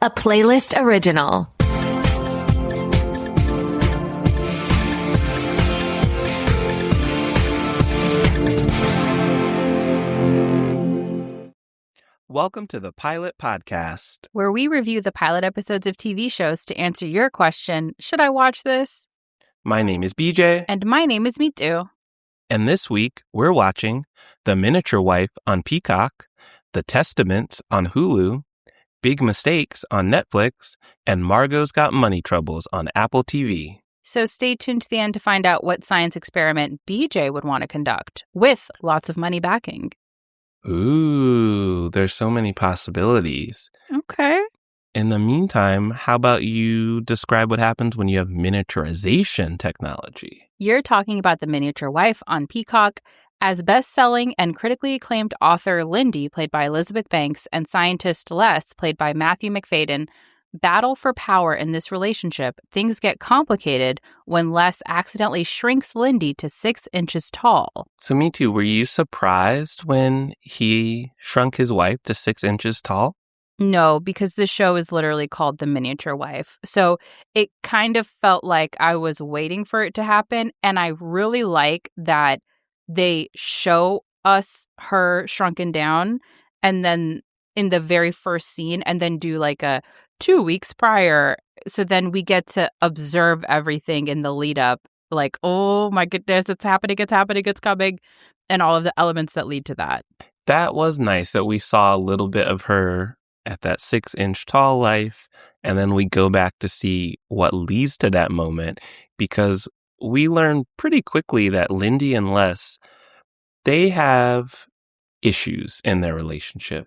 a Playlyst original. Welcome to the Pilot Podcast, where we review the pilot episodes of TV shows to answer your question, should I watch this? My name is BJ. And my name is Mitu. And this week, we're watching The Miniature Wife on Peacock, The Testaments on Hulu, Big Mistakes on Netflix, and Margot's Got Money Troubles on Apple TV. So stay tuned to the end to find out what science experiment BJ would want to conduct, with lots of money backing. Ooh, there's so many possibilities. Okay. In the meantime, how about you describe what happens when you have miniaturization technology? You're talking about The Miniature Wife on Peacock, as best-selling and critically acclaimed author Lindy, played by Elizabeth Banks, and scientist Les, played by Matthew Macfadyen, battle for power in this relationship. Things get complicated when Les accidentally shrinks Lindy to 6 inches tall. So me too. Were you surprised when he shrunk his wife to 6 inches tall? No, because the show is literally called The Miniature Wife. So it kind of felt like I was waiting for it to happen. And I really like that they show us her shrunken down and then in the very first scene and then do like a 2 weeks prior. So then we get to observe everything in the lead up. Like, oh my goodness, it's happening, it's coming. And all of the elements that lead to that. That was nice that we saw a little bit of her at that 6 inch tall life. And then we go back to see what leads to that moment, because we learn pretty quickly that Lindy and Les, they have issues in their relationship.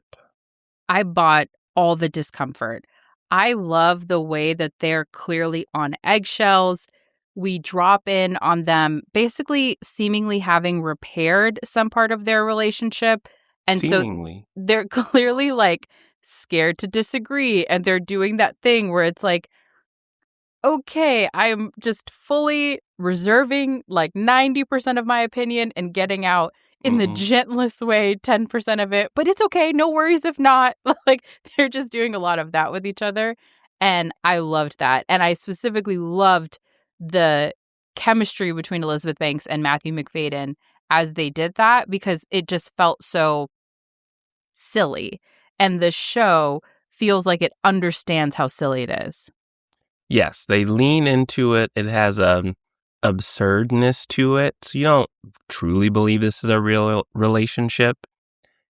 I bought all the discomfort. I love the way that they're clearly on eggshells. We drop in on them seemingly having repaired some part of their relationship. And seemingly. So they're clearly like scared to disagree. And they're doing that thing where it's like, okay, I'm just fully reserving like 90% of my opinion and getting out in the gentlest way, 10% of it. But it's okay. No worries if not. Like, they're just doing a lot of that with each other. And I loved that. And I specifically loved the chemistry between Elizabeth Banks and Matthew Macfadyen as they did that, because it just felt so silly. And the show feels like it understands how silly it is. Yes, they lean into it. It has absurdness to it. So you don't truly believe this is a real relationship.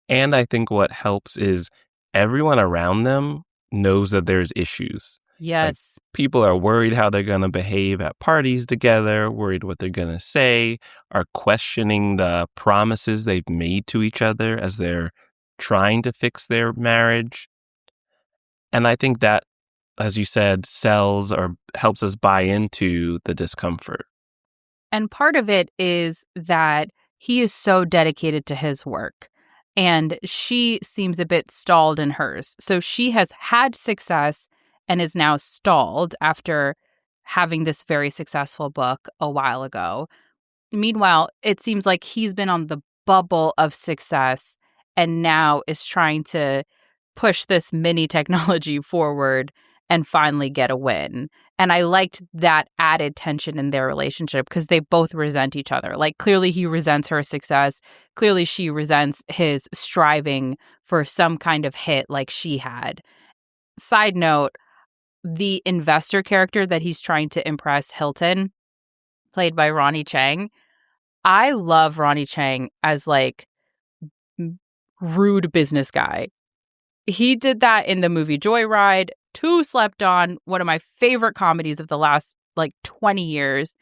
And I think what helps is everyone around them knows that there's issues. Yes. Like, people are worried how they're going to behave at parties together, worried what they're going to say, are questioning the promises they've made to each other as they're trying to fix their marriage. And I think that, as you said, sells or helps us buy into the discomfort. And part of it is that he is so dedicated to his work, and she seems a bit stalled in hers. So she has had success and is now stalled after having this very successful book a while ago. Meanwhile, it seems like he's been on the bubble of success and now is trying to push this mini technology forward and finally get a win. And I liked that added tension in their relationship because they both resent each other. Like, clearly he resents her success. Clearly she resents his striving for some kind of hit like she had. Side note, the investor character that he's trying to impress, Hilton, played by Ronnie Chang. I love Ronnie Chang as like rude business guy. He did that in the movie Joyride, Too Slept On, one of my favorite comedies of the last like 20 years.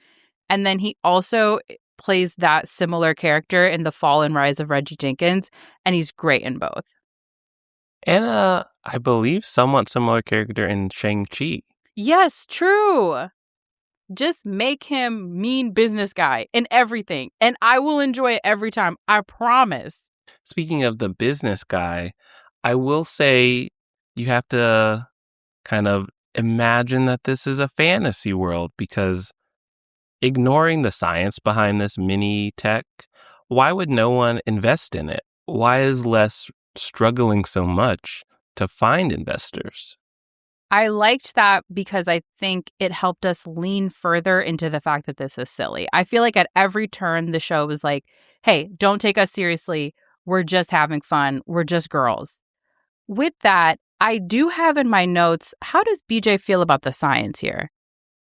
And then he also plays that similar character in The Fall and Rise of Reggie Jenkins, and he's great in both. And I believe somewhat similar character in Shang-Chi. Yes, true. Just make him mean business guy in everything, and I will enjoy it every time. I promise. Speaking of the business guy, I will say you have to kind of imagine that this is a fantasy world, because ignoring the science behind this mini tech, why would no one invest in it? Why is Les struggling so much to find investors? I liked that because I think it helped us lean further into the fact that this is silly. I feel like at every turn, the show was like, hey, don't take us seriously. We're just having fun. We're just girls. With that, I do have in my notes, how does BJ feel about the science here?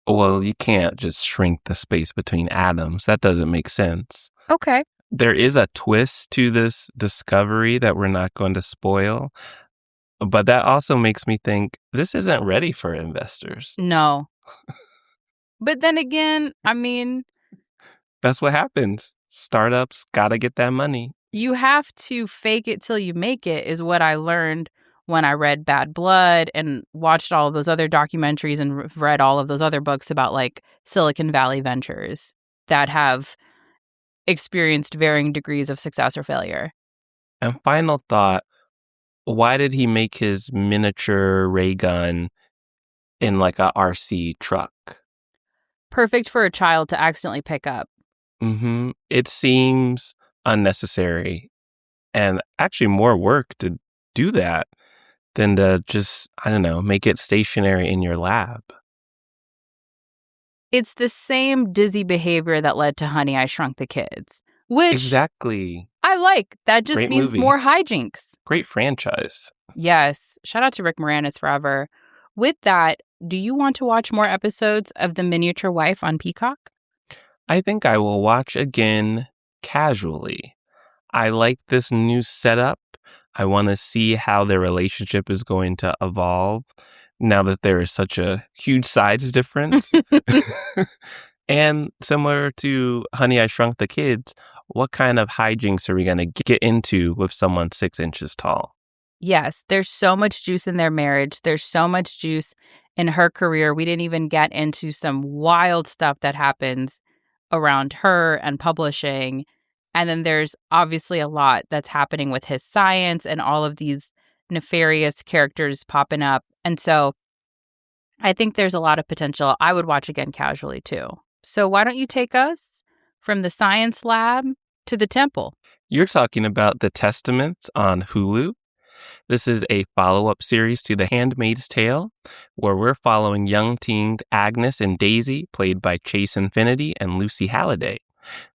Well, you can't just shrink the space between atoms. That doesn't make sense. Okay. There is a twist to this discovery that we're not going to spoil, but that also makes me think this isn't ready for investors. No. But then again, I mean, That's what happens. Startups got to get that money. you have to fake it till you make it, is what I learned when I read Bad Blood and watched all of those other documentaries and read all of those other books about like Silicon Valley ventures that have experienced varying degrees of success or failure. And final thought, why did he make his miniature ray gun in like a RC truck? Perfect for a child to accidentally pick up. It seems unnecessary and actually more work to do that than to just, I don't know, make it stationary in your lab. It's the same dizzy behavior that led to Honey, I Shrunk the Kids, which Exactly. I like. That just Great means movie. more hijinks. Great franchise. Yes. Shout out to Rick Moranis forever. With that, do you want to watch more episodes of The Miniature Wife on Peacock? I think I will watch again casually. I like this new setup. I want to see how their relationship is going to evolve now that there is such a huge size difference. And similar to Honey, I Shrunk the Kids, what kind of hijinks are we going to get into with someone 6 inches tall? Yes, there's so much juice in their marriage. There's so much juice in her career. We didn't even get into some wild stuff that happens around her and publishing. And then there's obviously a lot that's happening with his science and all of these nefarious characters popping up. And so I think there's a lot of potential. I would watch again casually too. So why don't you take us from the science lab to the temple? You're talking about The Testaments on Hulu. This is a follow-up series to The Handmaid's Tale, where we're following young teens Agnes and Daisy, played by Chase Infinity and Lucy Halliday.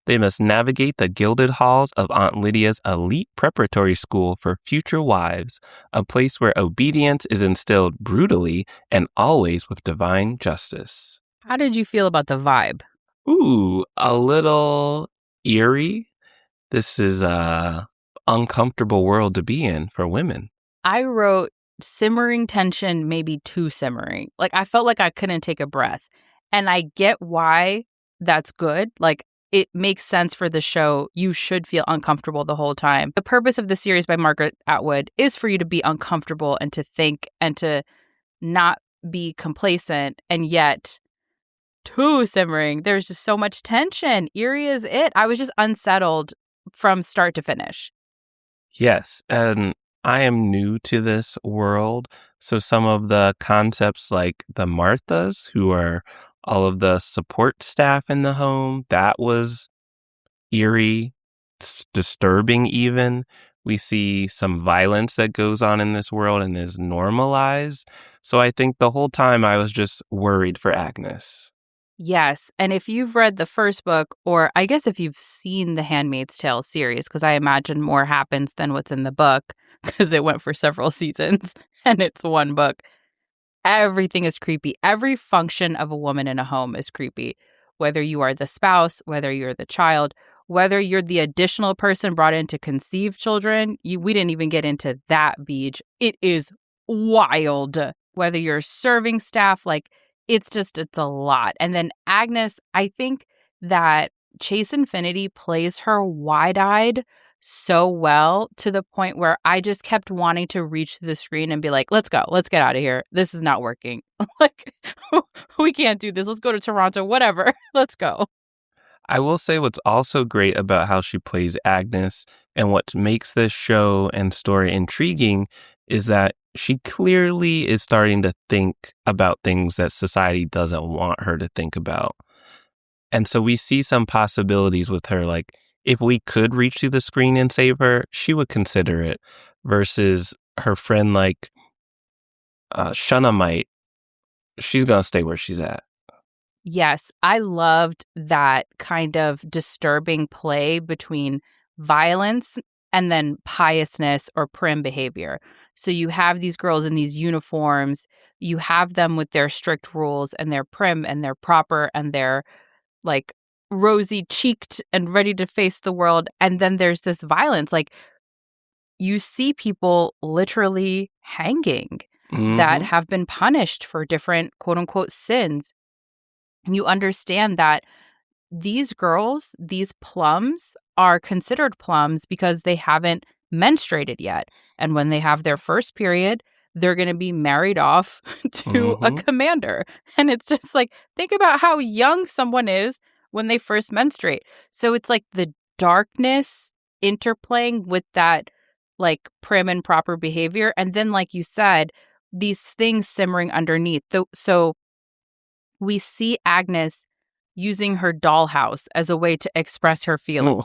They must navigate the gilded halls of Aunt Lydia's elite preparatory school for future wives, a place where obedience is instilled brutally and always with divine justice. How did you feel about the vibe? Ooh, a little eerie. This is a uncomfortable world to be in for women. I wrote simmering tension, maybe too simmering. Like, I felt like I couldn't take a breath. And I get why that's good. Like, it makes sense for the show. You should feel uncomfortable the whole time. The purpose of the series by Margaret Atwood is for you to be uncomfortable and to think and to not be complacent, and yet too simmering. There's just so much tension. Eerie is it. I was just unsettled from start to finish. Yes, and I am new to this world, so some of the concepts like the Marthas, who are all of the support staff in the home, that was eerie, disturbing even. We see some violence that goes on in this world and is normalized. So I think the whole time I was just worried for Agnes. Yes. And if you've read the first book, or I guess if you've seen the Handmaid's Tale series, because I imagine more happens than what's in the book, because it went for several seasons and it's one book, everything is creepy. Every function of a woman in a home is creepy. Whether you are the spouse, whether you're the child, whether you're the additional person brought in to conceive children. We didn't even get into that, Beej. It is wild. Whether you're serving staff, like, it's a lot. And then Agnes, I think that Chase Infinity plays her wide-eyed so well to the point where I just kept wanting to reach to the screen and be like, let's go. Let's get out of here. This is not working. Like, we can't do this. Let's go to Toronto, whatever. Let's go. I will say what's also great about how she plays Agnes and what makes this show and story intriguing is that she clearly is starting to think about things that society doesn't want her to think about. And so we see some possibilities with her, like if we could reach to the screen and save her, she would consider it, versus her friend like Shunammite she's going to stay where she's at. Yes, I loved that kind of disturbing play between violence and then piousness or prim behavior. So you have these girls in these uniforms, you have them with their strict rules, and they're prim and they're proper and they're like rosy cheeked and ready to face the world. And then there's this violence. Like you see people literally hanging that Mm-hmm. have been punished for different quote unquote sins. You understand that these girls, these plums, are considered plums because they haven't menstruated yet. And when they have their first period, they're going to be married off to a Mm-hmm. commander. And it's just like, think about how young someone is when they first menstruate. So it's like the darkness interplaying with that like prim and proper behavior. And then, like you said, these things simmering underneath. So we see Agnes using her dollhouse as a way to express her feelings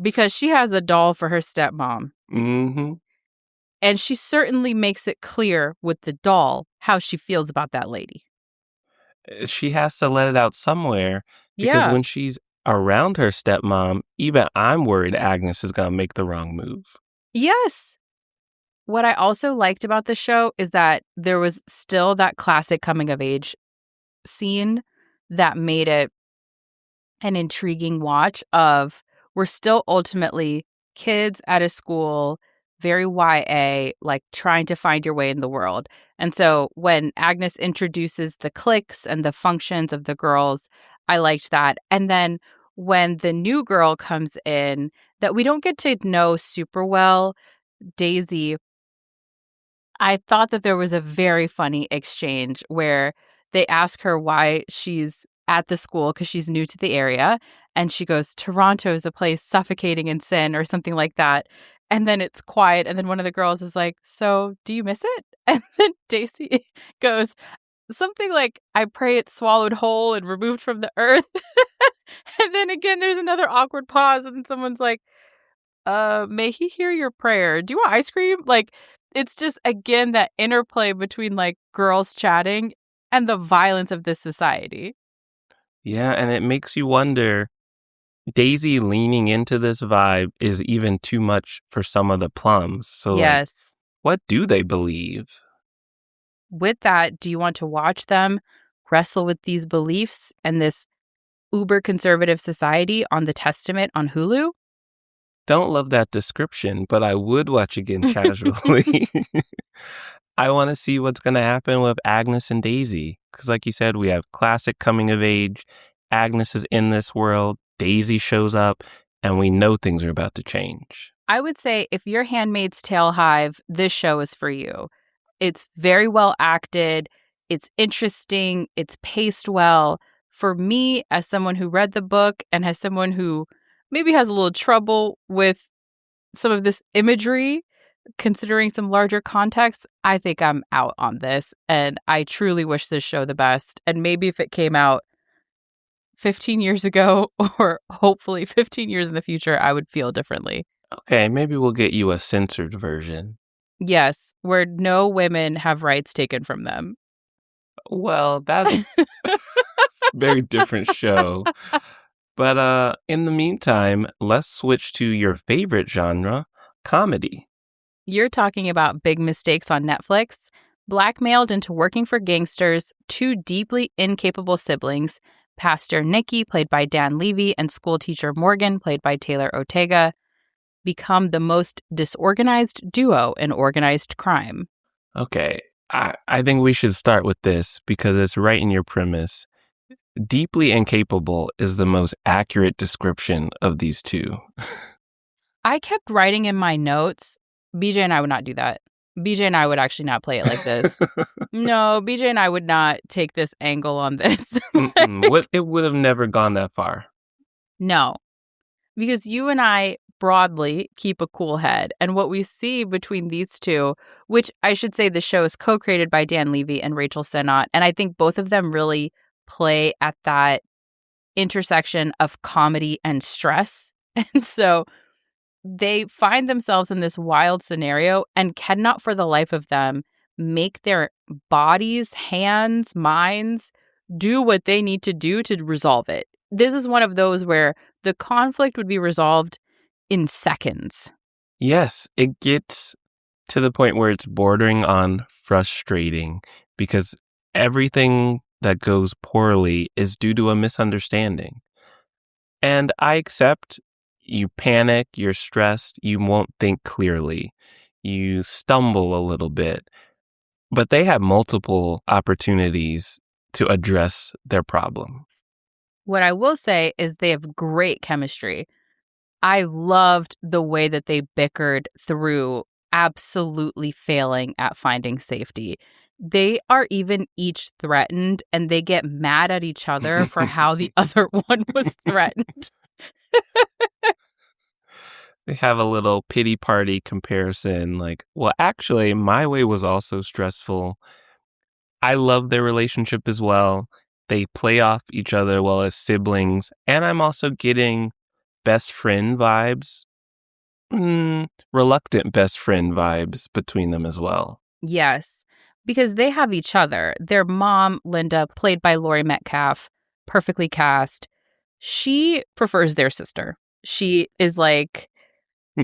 because she has a doll for her stepmom. Mm-hmm. And she certainly makes it clear with the doll how she feels about that lady. She has to let it out somewhere because Yeah. when she's around her stepmom, even I'm worried Agnes is going to make the wrong move. Yes. What I also liked about the show is that there was still that classic coming of age scene that made it an intriguing watch of we're still ultimately kids at a school, very YA, like trying to find your way in the world. And so when Agnes introduces the cliques and the functions of the girls, I liked that. And then when the new girl comes in that we don't get to know super well, Daisy, I thought that there was a very funny exchange where they ask her why she's at the school because she's new to the area. And she goes, Toronto is a place suffocating in sin or something like that. And then it's quiet. And then one of the girls is like, so do you miss it? And then Daisy goes, something like, I pray it's swallowed whole and removed from the earth. And then again, there's another awkward pause. And someone's like, may he hear your prayer. Do you want ice cream? Like, it's just, again, that interplay between like girls chatting and the violence of this society. Yeah, and it makes you wonder, Daisy leaning into this vibe is even too much for some of the plums. So, like, Yes. what do they believe? With that, do you want to watch them wrestle with these beliefs and this uber conservative society on The Testament on Hulu? Don't love that description, but I would watch again casually. I want to see what's going to happen with Agnes and Daisy. Because, like you said, we have classic coming of age. Agnes is in this world. Daisy shows up, and we know things are about to change. I would say if you're Handmaid's Tale Hive, this show is for you. It's very well acted. It's interesting. It's paced well. For me, as someone who read the book and as someone who maybe has a little trouble with some of this imagery, considering some larger context, I think I'm out on this. And I truly wish this show the best. And maybe if it came out 15 years ago or hopefully 15 years in the future, I would feel differently. Okay, maybe we'll get you a censored version. Yes, where no women have rights taken from them. Well, that's a very different show. But in the meantime, let's switch to your favorite genre, comedy. You're talking about Big Mistakes on Netflix. Blackmailed into working for gangsters, two deeply incapable siblings, Pastor Nikki, played by Dan Levy, and schoolteacher Morgan, played by Taylor Ortega, become the most disorganized duo in organized crime. Okay, I think we should start with this because it's right in your premise. Deeply incapable is the most accurate description of these two. I kept writing in my notes, BJ and I would not do that. BJ and I would actually not play it like this. No, BJ and I would not take this angle on this. It would have never gone that far. No, because you and I broadly keep a cool head. And what we see between these two, which I should say the show is co-created by Dan Levy and Rachel Sennott, and I think both of them really play at that intersection of comedy and stress. And so they find themselves in this wild scenario and cannot for the life of them make their bodies, hands, minds do what they need to do to resolve it. This is one of those where the conflict would be resolved in seconds. Yes, it gets to the point where it's bordering on frustrating because everything that goes poorly is due to a misunderstanding. And I accept you panic, you're stressed, you won't think clearly, you stumble a little bit, but they have multiple opportunities to address their problem. What I will say is they have great chemistry. I loved the way that they bickered through absolutely failing at finding safety. They are even each threatened and they get mad at each other for how the other one was threatened. They have a little pity party comparison like, well, actually, my way was also stressful. I love their relationship as well. They play off each other well as siblings. And I'm also getting best friend vibes, reluctant best friend vibes between them as well. Yes, because they have each other. Their mom, Linda, played by Laurie Metcalf, perfectly cast. She prefers their sister. She is like,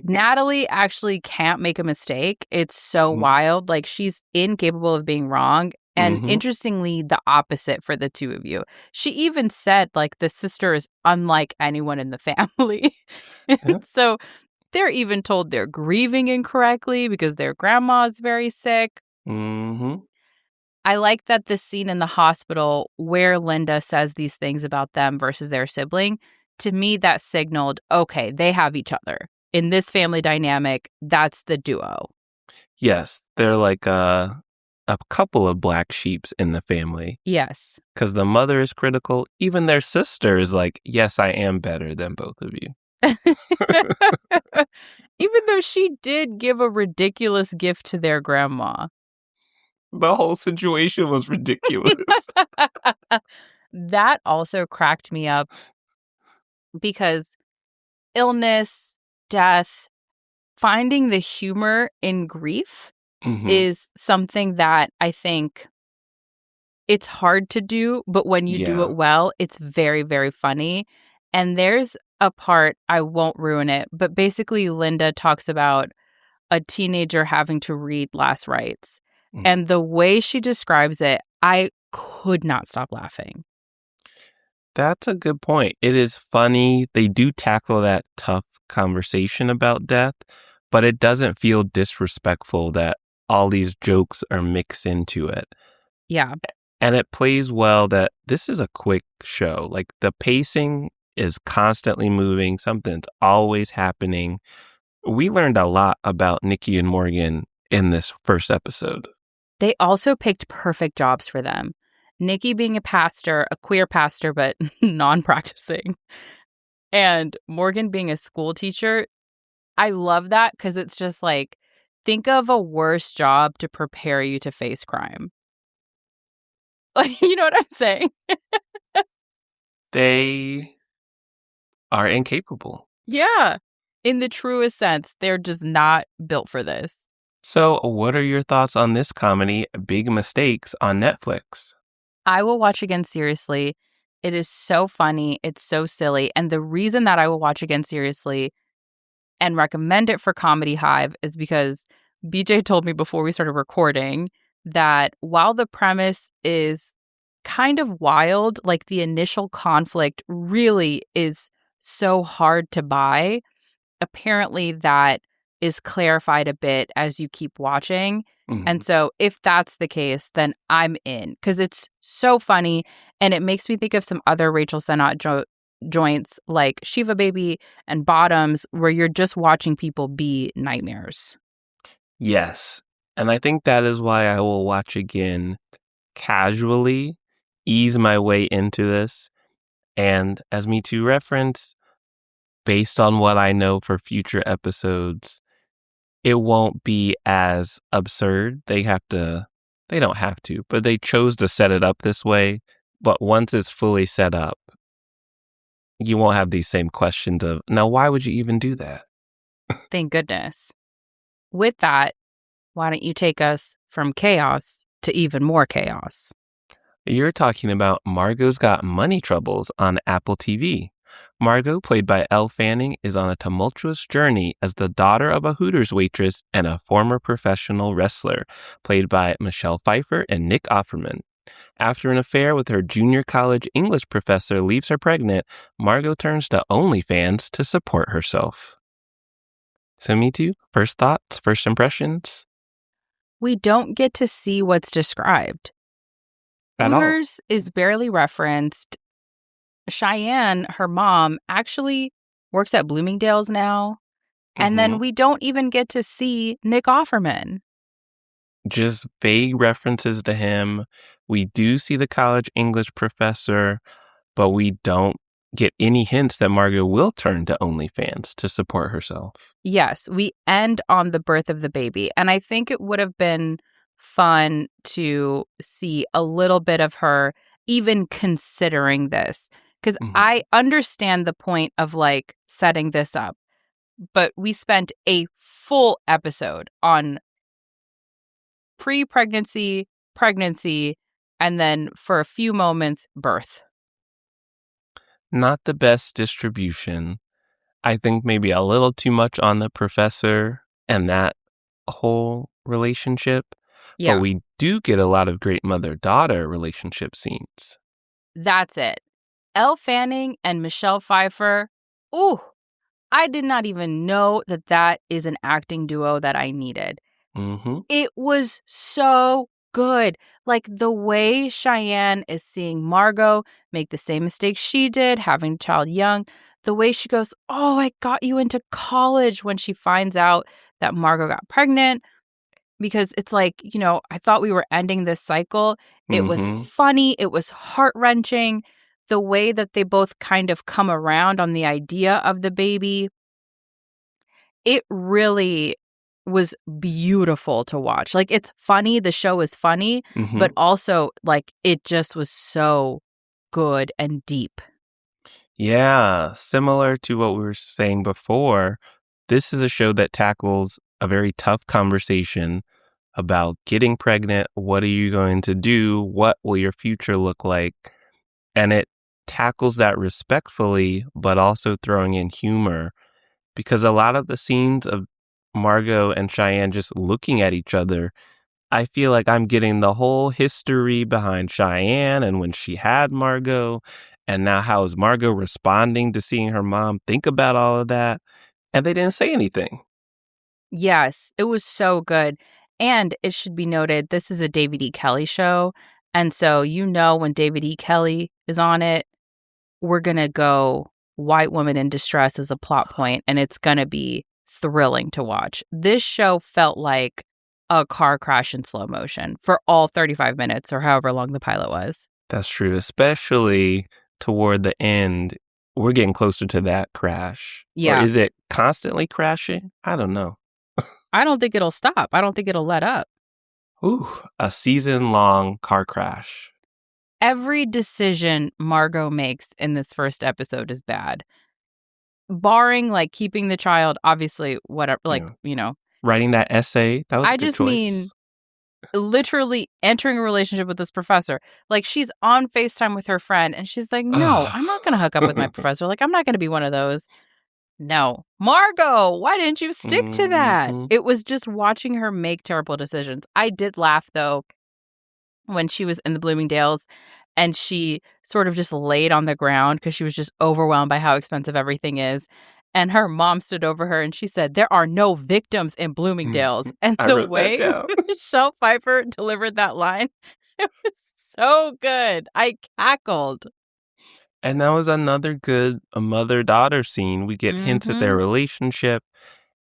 Natalie actually can't make a mistake. It's so wild. Like, she's incapable of being wrong. And interestingly, the opposite for the two of you. She even said, like, the sister is unlike anyone in the family. Yeah. So they're even told they're grieving incorrectly because their grandma is very sick. I like that this scene in the hospital where Linda says these things about them versus their sibling. To me, that signaled, okay, they have each other. In this family dynamic, that's the duo. Yes, they're like a couple of black sheeps in the family. Yes. Because the mother is critical. Even their sister is like, yes, I am better than both of you. Even though she did give a ridiculous gift to their grandma. The whole situation was ridiculous. That also cracked me up because illness, death, finding the humor in grief is something that I think it's hard to do, but when you do it well, it's very, very funny. And there's a part, I won't ruin it, but basically Linda talks about a teenager having to read last rites. And the way she describes it, I could not stop laughing. That's a good point. It is funny. They do tackle that tough conversation about death, but it doesn't feel disrespectful that all these jokes are mixed into it. Yeah. And it plays well that this is a quick show. Like the pacing is constantly moving. Something's always happening. We learned a lot about Nikki and Morgan in this first episode. They also picked perfect jobs for them. Nikki being a pastor, a queer pastor, but non-practicing. And Morgan being a school teacher. I love that because it's just like, think of a worse job to prepare you to face crime. Like, you know what I'm saying? They are incapable. Yeah. In the truest sense, they're just not built for this. So, what are your thoughts on this comedy, Big Mistakes, on Netflix? I will watch again seriously. It is so funny. It's so silly. And the reason that I will watch again seriously and recommend it for Comedy Hive is because BJ told me before we started recording that while the premise is kind of wild, like the initial conflict really is so hard to buy, apparently that is clarified a bit as you keep watching. And so if that's the case, then I'm in because it's so funny and it makes me think of some other Rachel Sennott joints like Shiva Baby and Bottoms where you're just watching people be nightmares. Yes. And I think that is why I will watch again casually, ease my way into this. And as Me Too reference, based on what I know for future episodes, it won't be as absurd. They don't have to, but they chose to set it up this way. But once it's fully set up, you won't have these same questions of, now, why would you even do that? Thank goodness. With that, why don't you take us from chaos to even more chaos. You're talking about Margot's Got Money Troubles on Apple TV. Margot, played by Elle Fanning, is on a tumultuous journey as the daughter of a Hooters waitress and a former professional wrestler, played by Michelle Pfeiffer and Nick Offerman. After an affair with her junior college English professor leaves her pregnant, Margot turns to OnlyFans to support herself. So me too. First thoughts, first impressions? We don't get to see what's described. At all. Hooters is barely referenced. Cheyenne, her mom, actually works at Bloomingdale's now. And then we don't even get to see Nick Offerman. Just vague references to him. We do see the college English professor, but we don't get any hints that Margot will turn to OnlyFans to support herself. Yes, we end on the birth of the baby. And I think it would have been fun to see a little bit of her even considering this. Because I understand the point of like setting this up. But we spent a full episode on pre-pregnancy, pregnancy, and then for a few moments, birth. Not the best distribution. I think maybe a little too much on the professor and that whole relationship. Yeah. But we do get a lot of great mother-daughter relationship scenes. That's it. Elle Fanning and Michelle Pfeiffer. Ooh, I did not even know that that is an acting duo that I needed. It was so good. Like the way Cheyenne is seeing Margot make the same mistake she did, having a child young. The way she goes, oh, I got you into college when she finds out that Margot got pregnant. Because it's like, you know, I thought we were ending this cycle. It was funny. It was heart-wrenching. The way that they both kind of come around on the idea of the baby. It really was beautiful to watch. Like, it's funny. The show is funny. But also, like, it just was so good and deep. Yeah, similar to what we were saying before, this is a show that tackles a very tough conversation about getting pregnant. What are you going to do? What will your future look like? And it tackles that respectfully, but also throwing in humor, because a lot of the scenes of Margot and Cheyenne just looking at each other, I feel like I'm getting the whole history behind Cheyenne and when she had Margot, and now how is Margot responding to seeing her mom think about all of that? And they didn't say anything. Yes, it was so good. And it should be noted, this is a David E. Kelley show. And so, you know, when David E. Kelley is on it, we're going to go white woman in distress as a plot point, and it's going to be thrilling to watch. This show felt like a car crash in slow motion for all 35 minutes or however long the pilot was. That's true, especially toward the end. We're getting closer to that crash. Yeah. Or is it constantly crashing? I don't know. I don't think it'll stop. I don't think it'll let up. Ooh, a season-long car crash. Every decision Margot makes in this first episode is bad. Barring, like, keeping the child, obviously, whatever, like, you know. Writing that essay, that was a good choice. I just mean literally entering a relationship with this professor. Like, she's on FaceTime with her friend, and she's like, no, I'm not going to hook up with my professor. Like, I'm not going to be one of those. No. Margot, why didn't you stick to that? It was just watching her make terrible decisions. I did laugh, though, when she was in the Bloomingdale's and she sort of just laid on the ground because she was just overwhelmed by how expensive everything is. And her mom stood over her and she said, there are no victims in Bloomingdale's. And the way Michelle Pfeiffer delivered that line, it was so good. I cackled. And that was another good mother-daughter scene. We get hints at their relationship,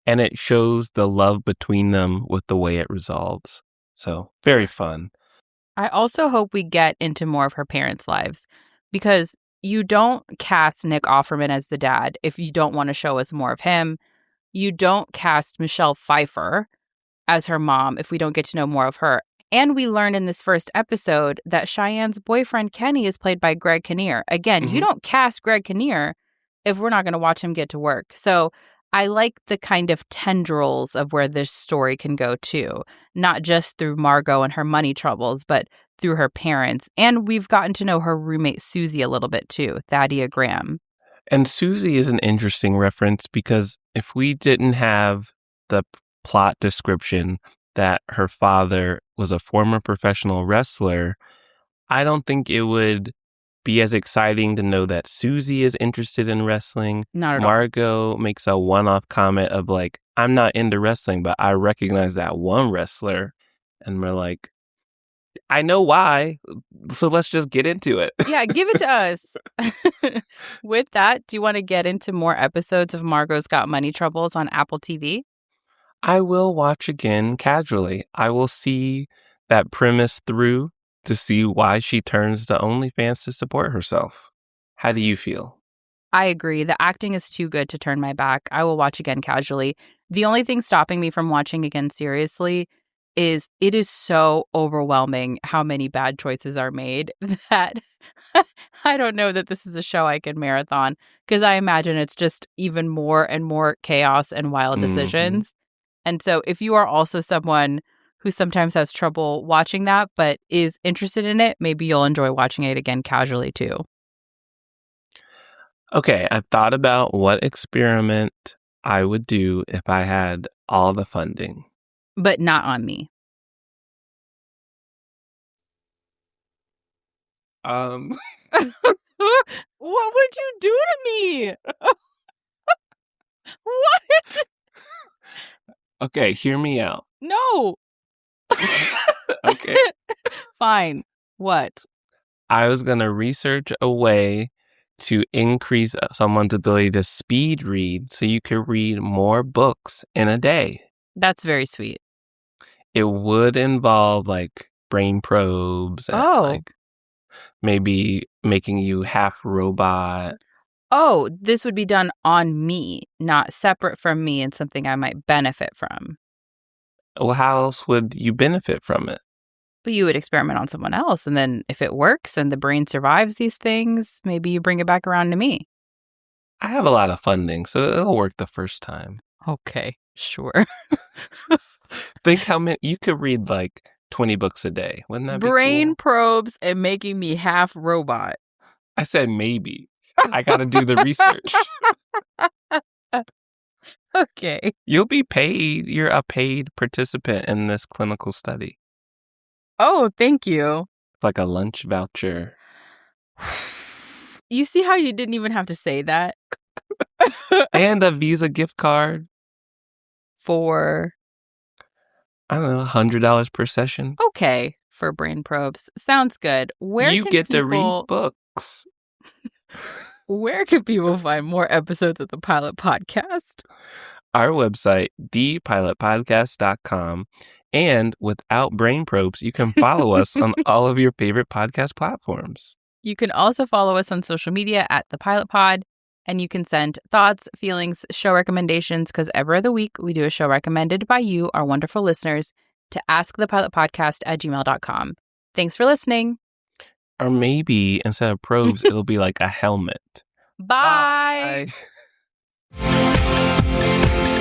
and it shows the love between them with the way it resolves. So, very fun. I also hope we get into more of her parents' lives, because you don't cast Nick Offerman as the dad if you don't want to show us more of him. You don't cast Michelle Pfeiffer as her mom if we don't get to know more of her. And we learn in this first episode that Cheyenne's boyfriend, Kenny, is played by Greg Kinnear. Again, you don't cast Greg Kinnear if we're not going to watch him get to work. So I like the kind of tendrils of where this story can go too, not just through Margot and her money troubles, but through her parents. And we've gotten to know her roommate Susie a little bit too, Thaddeus Graham. And Susie is an interesting reference because if we didn't have the plot description that her father was a former professional wrestler, I don't think it would be as exciting to know that Susie is interested in wrestling. Not at all. Margo makes a one-off comment of like, I'm not into wrestling, but I recognize that one wrestler. And we're like, I know why, so let's just get into it. Yeah, give it to us. With that, do you want to get into more episodes of Margot's Got Money Troubles on Apple TV? I will watch again casually. I will see that premise through to see why she turns to OnlyFans to support herself. How do you feel? I agree. The acting is too good to turn my back. I will watch again casually. The only thing stopping me from watching again seriously is it is so overwhelming how many bad choices are made that I don't know that this is a show I can marathon, because I imagine it's just even more and more chaos and wild decisions. And so if you are also someone who sometimes has trouble watching that but is interested in it, maybe you'll enjoy watching it again casually too. Okay, I've thought about what experiment I would do if I had all the funding. But not on me. What would you do to me? What? Okay, hear me out. No. Okay. Fine. What? I was going to research a way to increase someone's ability to speed read so you could read more books in a day. That's very sweet. It would involve like brain probes and like maybe making you half robot. Oh, this would be done on me, not separate from me and something I might benefit from. Well, how else would you benefit from it? But you would experiment on someone else, and then if it works and the brain survives these things, maybe you bring it back around to me. I have a lot of funding, so it'll work the first time. Okay, sure. Think how many you could read, like 20 books a day. Wouldn't that be brain cool? probes and making me half robot. I said maybe. I got to do the research. Okay. You'll be paid. You're a paid participant in this clinical study. Oh, thank you. Like a lunch voucher. You see how you didn't even have to say that? And a Visa gift card. For? I don't know, $100 per session. Okay, for brain probes. Sounds good. Where you can get people... to read books. Where can people find more episodes of the Pilot Podcast? Our website, thepilotpodcast.com. And without brain probes, you can follow us on all of your favorite podcast platforms. You can also follow us on social media at The Pilot Pod, and you can send thoughts, feelings, show recommendations, because every other week we do a show recommended by you, our wonderful listeners, to askthepilotpodcast@gmail.com. Thanks for listening. Or maybe instead of probes, it'll be like a helmet. Bye. Bye.